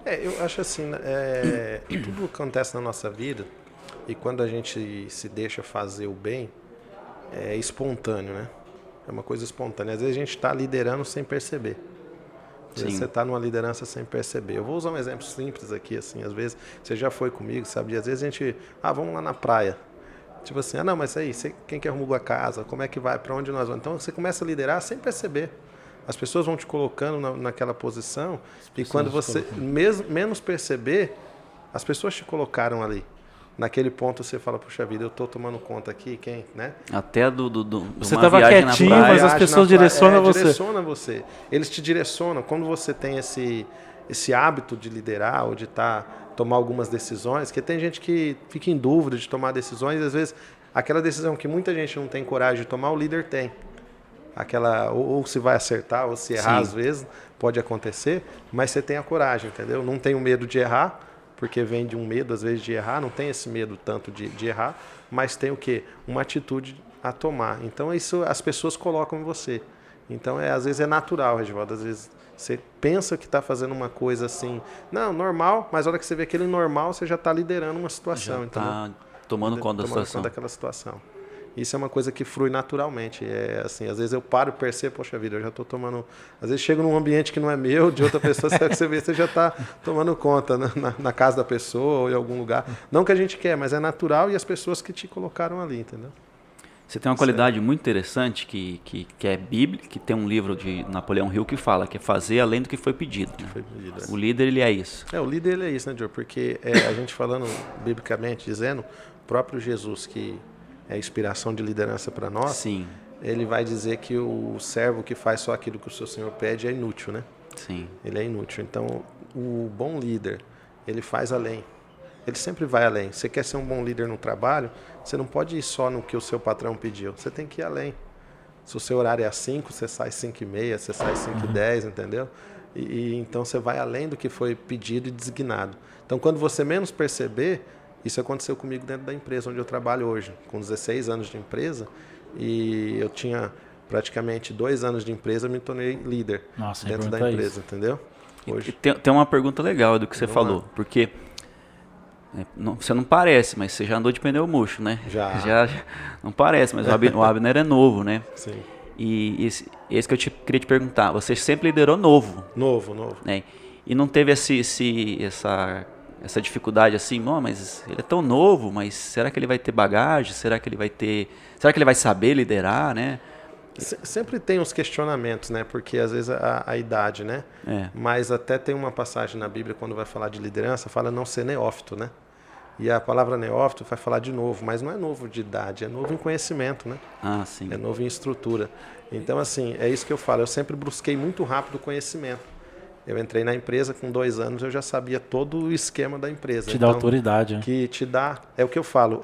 Eu acho assim, tudo acontece na nossa vida e quando a gente se deixa fazer o bem, é espontâneo, né? É uma coisa espontânea. Às vezes a gente está liderando sem perceber. Às vezes você Sim. está numa liderança sem perceber. Eu vou usar um exemplo simples aqui, assim. Às vezes você já foi comigo, sabe? E às vezes a gente, vamos lá na praia. Tipo assim, não, mas aí, quem que arrumou a casa? Como é que vai? Para onde nós vamos? Então você começa a liderar sem perceber. As pessoas vão te colocando naquela posição As e quando pessoas te você colocam. menos perceber, as pessoas te colocaram ali. Naquele ponto você fala, puxa vida, eu estou tomando conta aqui, quem, né? Até de Você uma tava viagem na quietinho, praia. mas as Viagem pessoas na praia, direcionam você. direciona você. Eles te direcionam. Quando você tem esse hábito de liderar ou de tomar algumas decisões, que tem gente que fica em dúvida de tomar decisões, e às vezes aquela decisão que muita gente não tem coragem de tomar, o líder tem. Aquela, ou se vai acertar, ou se errar, Sim. às vezes, pode acontecer, mas você tem a coragem, entendeu? Não tem o medo de errar, porque vem de um medo, às vezes, de errar, não tem esse medo tanto de errar, mas tem o quê? Uma atitude a tomar. Então, isso as pessoas colocam em você. Então, às vezes é natural, Regivaldo, às vezes você pensa que está fazendo uma coisa assim, não, normal, mas a hora que você vê aquele normal, você já está liderando uma situação, Já entendeu? tá tomando conta da Tomando situação. conta daquela situação. Isso é uma coisa que flui naturalmente. É assim, às vezes eu paro e percebo, poxa vida, eu já estou tomando. Às vezes chego num ambiente que não é meu, de outra pessoa, você vê, você já está tomando conta na casa da pessoa ou em algum lugar. Não que a gente quer, mas é natural e as pessoas que te colocaram ali, entendeu? Você tem uma qualidade muito interessante que é bíblica, que tem um livro de Napoleão Hill que fala que é fazer além do que foi pedido. Né? Foi pedido, O líder, ele é isso. o líder ele é isso, né, Joe? Porque a gente falando biblicamente, dizendo, o próprio Jesus, que é a inspiração de liderança para nós, Sim, ele vai dizer que o servo que faz só aquilo que o seu senhor pede é inútil, né? sim. Ele é inútil. Então, o bom líder, ele faz além. Ele sempre vai além. Você quer ser um bom líder no trabalho, você não pode ir só no que o seu patrão pediu. Você tem que ir além. Se o seu horário é às 5, você sai às 5h30, você sai às 5h10, entendeu? Então você vai além do que foi pedido e designado. Então, quando você menos perceber, isso aconteceu comigo dentro da empresa onde eu trabalho hoje, com 16 anos de empresa, e eu tinha praticamente 2 anos de empresa, me tornei líder Nossa, dentro da pergunta empresa, isso. entendeu? E Hoje. tem uma pergunta legal do que você Vamos lá. falou, porque você não parece, mas você já andou de pneu murcho, né? Já. Não parece, mas o Abner é novo, né? Sim. E esse que eu queria te perguntar, você sempre liderou novo, Novo. né? E não teve essa dificuldade assim, não, mas ele é tão novo, mas será que ele vai ter bagagem? Será que ele vai saber liderar, né? Sempre tem uns questionamentos, né? Porque às vezes a idade, né? É. Mas até tem uma passagem na Bíblia, quando vai falar de liderança, fala não ser neófito, né? E a palavra neófito vai falar de novo, mas não é novo de idade, é novo em conhecimento, né? Ah, sim. É novo em estrutura. Então, assim, é isso que eu falo. Eu sempre busquei muito rápido o conhecimento. Eu entrei na empresa com 2 anos, eu já sabia todo o esquema da empresa. Te dá autoridade, né? Que te dá, é o que eu falo,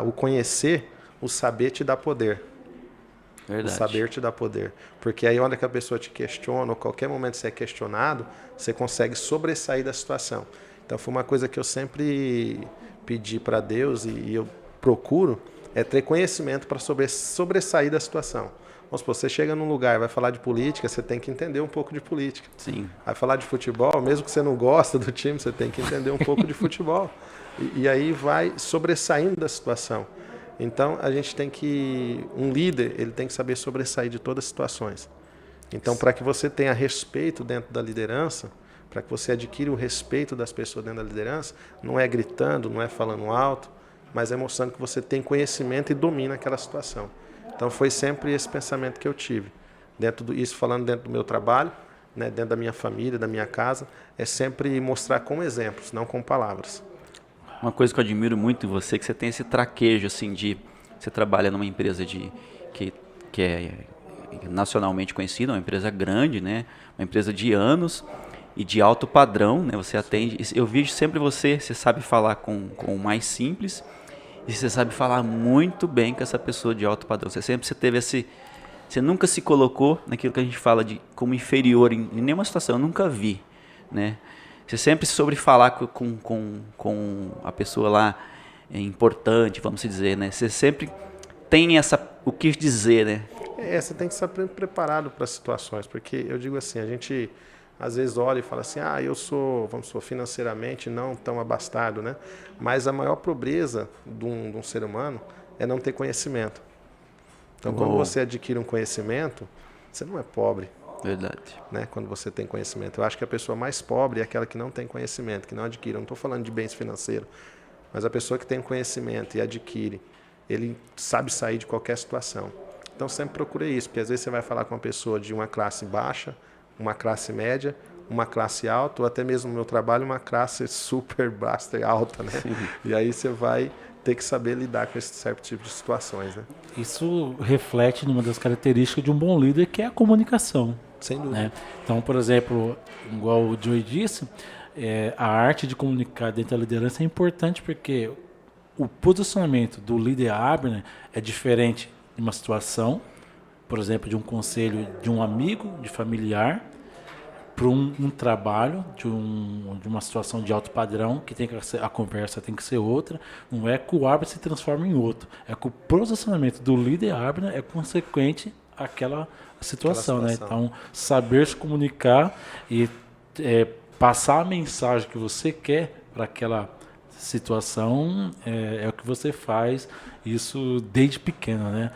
o conhecer, o saber te dá poder. Verdade. O saber te dá poder. Porque aí, onde que a pessoa te questiona, ou qualquer momento você é questionado, você consegue sobressair da situação. Então, foi uma coisa que eu sempre pedi para Deus e eu procuro, é ter conhecimento para sobressair da situação. Vamos supor, você chega num lugar e vai falar de política, você tem que entender um pouco de política. Sim. Vai falar de futebol, mesmo que você não gosta do time, você tem que entender um pouco de futebol. E aí vai sobressaindo da situação. Então, a gente tem que... Um líder, ele tem que saber sobressair de todas as situações. Então, para que você tenha respeito dentro da liderança, para que você adquira o respeito das pessoas dentro da liderança, não é gritando, não é falando alto, mas é mostrando que você tem conhecimento e domina aquela situação. Então, foi sempre esse pensamento que eu tive. Isso falando dentro do meu trabalho, né, dentro da minha família, da minha casa, é sempre mostrar com exemplos, não com palavras. Uma coisa que eu admiro muito em você é que você tem esse traquejo, assim, você trabalha numa empresa que é nacionalmente conhecida, uma empresa grande, né? Uma empresa de anos e de alto padrão, né? Você atende, eu vejo sempre você sabe falar com o mais simples e você sabe falar muito bem com essa pessoa de alto padrão. Você teve você nunca se colocou naquilo que a gente fala de como inferior em nenhuma situação, eu nunca vi, né? Você sempre soube falar com a pessoa lá importante, vamos dizer, né? Você sempre tem o que dizer, né? Você tem que estar preparado para as situações, porque eu digo assim, a gente às vezes olha e fala assim, eu sou, vamos supor, financeiramente não tão abastado, né? Mas a maior pobreza de um ser humano é não ter conhecimento. Então, quando você adquire um conhecimento, você não é pobre. Verdade. Né? Quando você tem conhecimento. Eu acho que a pessoa mais pobre é aquela que não tem conhecimento, que não adquire. Eu não estou falando de bens financeiros, mas a pessoa que tem conhecimento e adquire, ele sabe sair de qualquer situação. Então, sempre procure isso, porque às vezes você vai falar com uma pessoa de uma classe baixa, uma classe média, uma classe alta, ou até mesmo no meu trabalho, uma classe super basta e alta, né? Sim. E aí você vai ter que saber lidar com esse certo tipo de situações, né? Isso reflete numa das características de um bom líder, que é a comunicação. Sem dúvida. Né? Então, por exemplo, igual o Joey disse, a arte de comunicar dentro da liderança é importante porque o posicionamento do líder Abner é diferente de uma situação, por exemplo, de um conselho de um amigo, de familiar, para um trabalho, de uma situação de alto padrão, que a conversa tem que ser outra. Não é que o Abner se transforma em outro, é que o posicionamento do líder Abner é consequente àquela situação. Né? Então, saber se comunicar e passar a mensagem que você quer para aquela situação é o que você faz, isso desde pequeno, né?